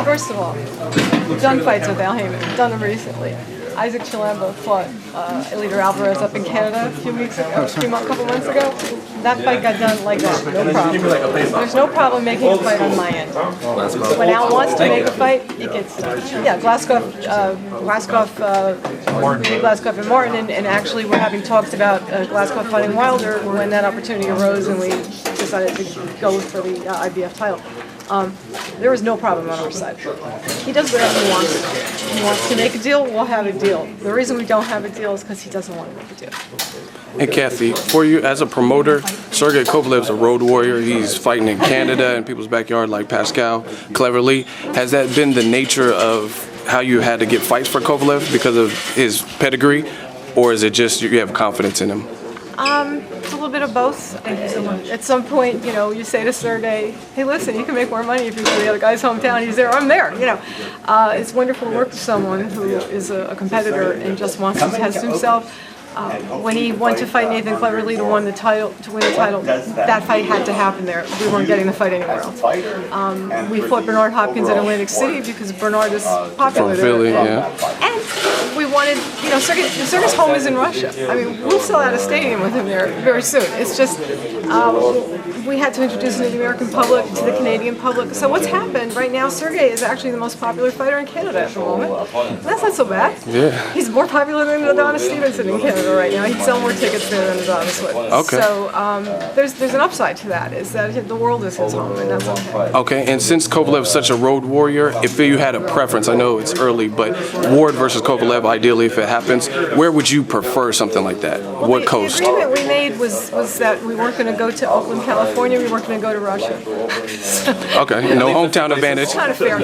First of all, we've done fights with Haymon. We've done them recently. Isaac Chilambo fought Leader Alvarez up in Canada a couple months ago. That fight got done like that, no problem. There's no problem making a fight on my end. When Al wants to make a fight, it gets done. Yeah, Glaskov and Martin, and actually we're having talks about Glaskov fighting Wilder when that opportunity arose and we decided to go for the IBF title. There was no problem on our side. He does whatever he wants to do. He wants to make a deal, we'll have a deal. The reason we don't have a deal is because he doesn't want to make a deal. And Kathy, for you as a promoter, Sergey Kovalev's a road warrior. He's fighting in Canada in people's backyard like Pascal Cleverly. Has that been the nature of how you had to get fights for Kovalev because of his pedigree, or is it just you have confidence in him? It's a little bit of both. At some point, you know, you say to Sergey, hey, listen, you can make more money if you go to the other guy's hometown. He's there, I'm there, you know. It's wonderful to work with someone who is a competitor and just wants to test himself. When he went to fight Nathan Cleverly to win the title, that fight had to happen there. We weren't getting the fight anywhere else. We fought Bernard Hopkins in Atlantic City because Bernard is popular there. Philly, yeah. And we wanted, you know, Sergey's home is in Russia. I mean, we'll sell out a stadium with him there very soon. It's just, we had to introduce him to the American public, to the Canadian public. So what's happened right now, Sergey is actually the most popular fighter in Canada at the moment. That's not so bad. Yeah. He's more popular than Adonis Stevenson in Canada right now. He'd sell more tickets there than Adonis would. Okay. So there's an upside to that, is that the world is his home, and that's okay. Okay, and since Kovalev is such a road warrior, if you had a preference, I know it's early, but Ward versus Kovalev, ideally, if it happens, where would you prefer something like that? Well, what coast? The agreement we made was that we weren't going to go to Oakland, California. We weren't going to go to Russia. Okay, no hometown advantage. It's kind of fair.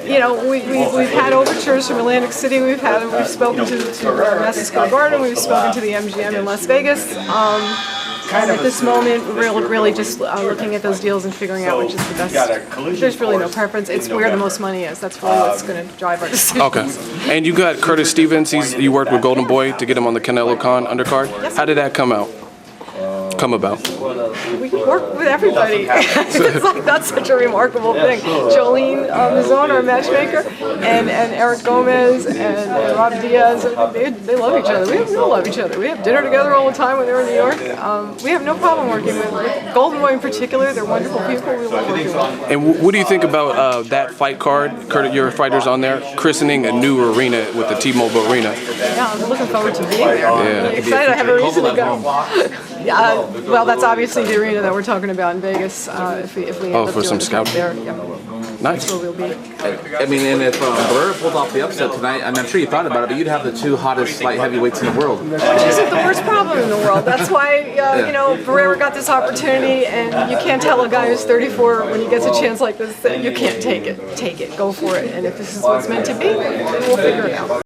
You know, we've had overtures from Atlantic City. We've spoken to Madison Square Garden. We've spoken to the MGM in Las Vegas. At this moment, we're really just looking at those deals and figuring out which is the best. There's really no preference. It's where the most money is. That's really what's going to drive our decisions. Okay. And you got Curtis Stevens. You worked with Golden Boy to get him on the CANELO undercard. How did that come about? We work with everybody. It's like not such a remarkable thing. Jolene Mazon, our matchmaker, and Eric Gomez and Rob Diaz, they love each other. We all love each other. We have dinner together all the time when they're in New York. We have no problem working with Golden Boy in particular. They're wonderful people. We love working with them. And what do you think about that fight card? Your fighters on there, christening a new arena with the T-Mobile Arena. Yeah, I'm looking forward to being there. Yeah. I'm really excited. I have a reason to go. Well, that's obviously the arena that we're talking about in Vegas. If we end up for some scouting there, yeah. Nice. That's where we'll be. I mean, and if Barrera pulled off the upset tonight, I'm sure you thought about it, but you'd have the two hottest light heavyweights in the world. Which isn't the worst problem in the world. That's why, you know, Barrera got this opportunity, and you can't tell a guy who's 34 when he gets a chance like this that you can't take it. Take it. Go for it. And if this is what's meant to be, then we'll figure it out.